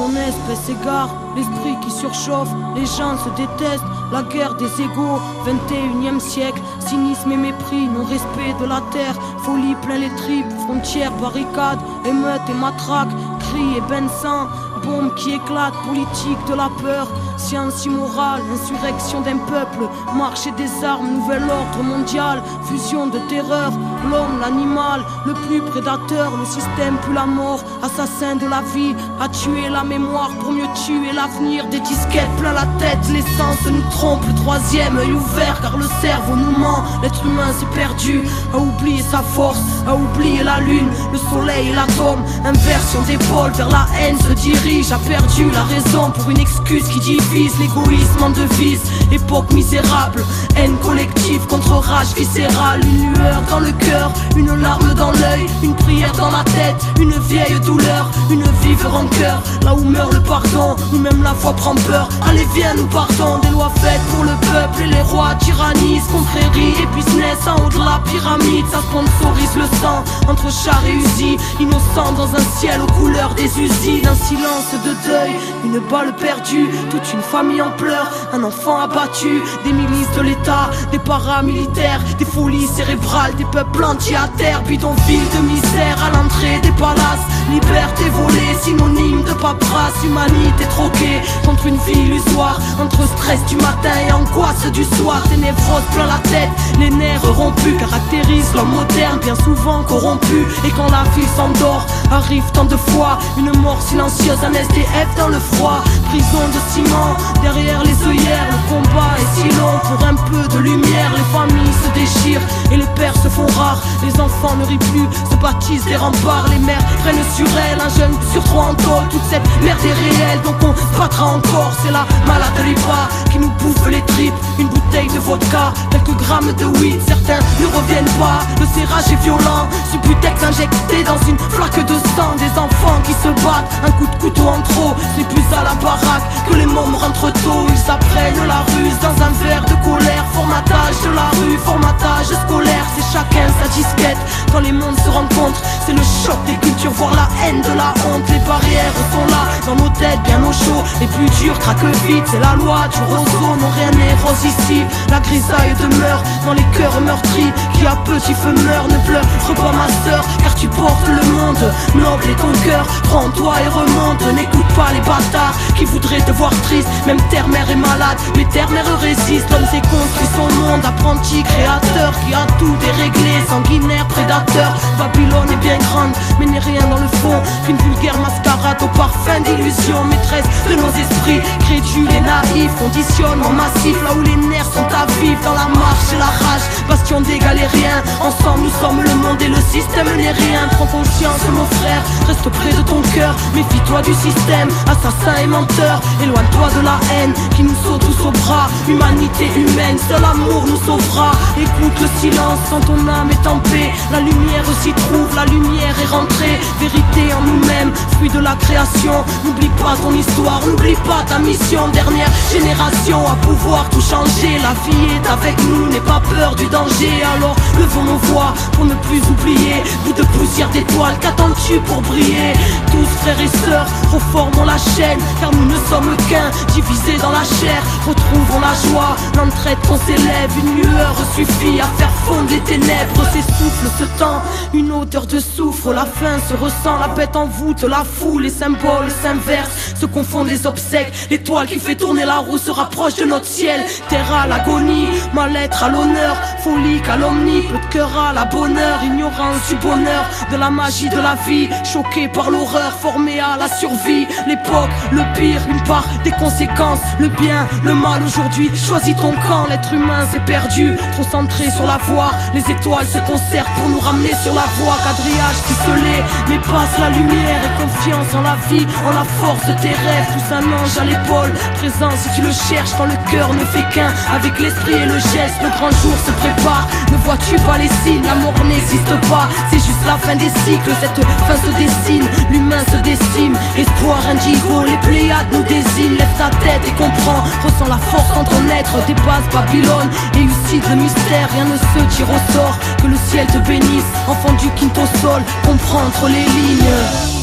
ton espèce égare, l'esprit qui surchauffe, les gens se détestent, la guerre des égaux, 21e siècle, cynisme et mépris, non-respect de la terre, folie plein les tripes, frontières, barricades, émeutes et matraques, cris et bains de sang, bombes qui éclatent, politique de la peur, science immorale, insurrection d'un peuple, marché des armes, nouvel ordre mondial, fusion de terreur, l'homme, l'animal, le plus prédateur, le système plus la mort, assassin de la vie, a tué la mémoire pour mieux tuer l'avenir, des disquettes plein la tête, l'essence nous trompe, le troisième œil ouvert car le cerveau nous ment, l'être humain s'est perdu, a oublié sa force, a oublié la lune, le soleil et l'atome, inversion d'épaule vers la haine se dirige, a perdu la raison pour une excuse qui divise, l'égoïsme en devise, époque misérable, haine collective contre rage viscérale, une lueur dans le cœur, une larme dans l'œil, une prière dans la tête, une vieille douleur, une vive rancœur, là où meurt le pardon, où même la foi prend peur, allez viens nous partons, des lois faites pour le peuple et les rois tyrannisent, confrérie et business en haut de la pyramide, ça sponsorise le sang, entre chars et usines, innocents dans un ciel aux couleurs des usines, un silence de deuil, une balle perdue, toute une famille en pleurs, un enfant abattu, des milices de l'État, des paramilitaires, des folies cérébrales, des peuples entiers à terre, bidonville de misère à l'entrée des palaces, liberté volée, synonyme de paperasse, humanité troquée contre une vie illusoire, entre stress du matin et angoisse du soir, des névroses plein la tête, les nerfs rompus caractérisent l'homme moderne, bien souvent corrompu, et quand la ville s'endort, arrive tant de fois une mort silencieuse, un SDF dans le froid, prison de ciment, derrière les œillères, le combat est si long, pour un peu de lumière, les familles se déchirent et les pères se font rares, les enfants ne rient plus, se baptisent des remparts, les mères prennent sur elles, un jeune sur trois en tôle, toute cette merde est réelle, donc on se battra encore, c'est la malade de l'IPA qui nous bouffe les tripes, une bouteille de vodka, quelques grammes de weed, certains ne reviennent pas, le serrage est violent, Subutex injecté dans une flaque de sang, des enfants qui se battent, un coup de couteau en trop, c'est plus à la baraque que les mômes rentrent tôt, ils apprennent la ruse dans un verre de colère, formatage de la rue, formatage scolaire, c'est chacun sa disquette, quand les mondes se rencontrent, c'est le choc des cultures, voire la haine de la honte, les barrières sont là, dans nos têtes bien au chaud, les plus durs craquent vite, c'est la loi du roseau, non rien n'est rose ici, la grisaille demeure dans les cœurs meurtris, qui à petit feu meurt, ne pleure pas ma sœur, car tu portes le monde, noble est ton cœur, prends-toi et remonte, n'écoute pas les bâtards, qui voudraient te voir triste, même terre-mère est malade, mais terre-mère résiste, l'homme s'est construit son monde, apprenti créateur, qui a tout déréglé, sanguinaire, prédateur, Babylone est bien grande, mais n'est rien dans le fond, qu'une vulgaire mascarade au parfum d'illusion, maîtresse de nos esprits, crédules et naïfs, conditionnement massif, là où les nerfs sont à vivre, dans la marche et la rage, bastion des galériens, ensemble nous sommes le monde et le système n'est rien, prends conscience mon frère, reste près de ton cœur, méfie-toi du système, assassin et menteur, éloigne-toi de la haine, qui nous saute tous au bras, humanité humaine, seul amour nous sauvera, écoute le silence quand ton âme est en paix, la lumière s'y trouve, la lumière est rentrée, vérité en nous-mêmes, fruit de la création, n'oublie pas ton histoire, n'oublie pas ta mission, dernière génération à pouvoir tout changer, la vie est avec nous, n'aie pas peur du danger, alors levons nos voix pour ne plus oublier, bout de poussière d'étoiles, qu'attends-tu pour briller, tous frères et sœurs, reformons la chaîne, car nous ne sommes qu'un, divisés dans la chair, retrouvons la joie, l'entraide qu'on s'élève, une lueur suffit à faire fondre les ténèbres, s'essouffle ce temps, une odeur de soufre, la faim se ressent, la bête en voûte, la foule, les symboles s'inversent, se confondent les obsèques, l'étoile qui fait tourner la roue se rapproche de notre ciel, terre à l'agonie, mal-être à l'honneur, folie calomnie, peu de cœur à la bonheur, ignorance du bonheur, de la magie de la vie, choqué par l'horreur, formé à la survie, l'époque, le pire, une part des conséquences, le bien, le mal aujourd'hui, choisis ton camp, l'être humain s'est perdu, trop centré sur la voie, les étoiles se concertent pour nous ramener sur la voie, quadrillage ficelé, mais passe la lumière et confiance en la vie, en la force de tes rêves, tous un ange à l'épaule, présent si tu le cherches quand le cœur ne fait qu'un, avec l'esprit et le geste, le grand jour se prépare, ne vois-tu pas les signes, la mort n'existe pas, c'est juste la fin des cycles, cette fin se dessine, l'humain se décime, espoir indigo, les Pléiades nous désignent, lève ta tête et comprends, ressens la force entre naître, dépasse Babylone, et lucide le mystère, rien ne se tire au sort, que le ciel te bénisse, enfant du quinto sol, comprends entre les lignes.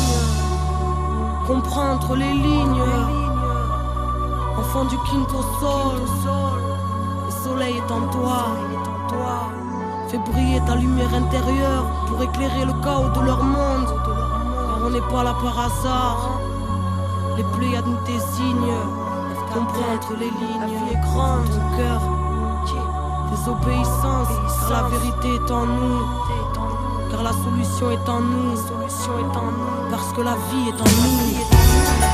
comprends entre les lignes. Enfant du quinto sol, le soleil est en toi. Fais briller ta lumière intérieure pour éclairer le chaos de leur monde. Car on n'est pas là par hasard. Les Pléiades nous désignent. Comprends entre les lignes. La vie est grande, ton cœur. Désobéissance, car la vérité est en nous. Car la solution est en nous. Parce que la vie est en nous.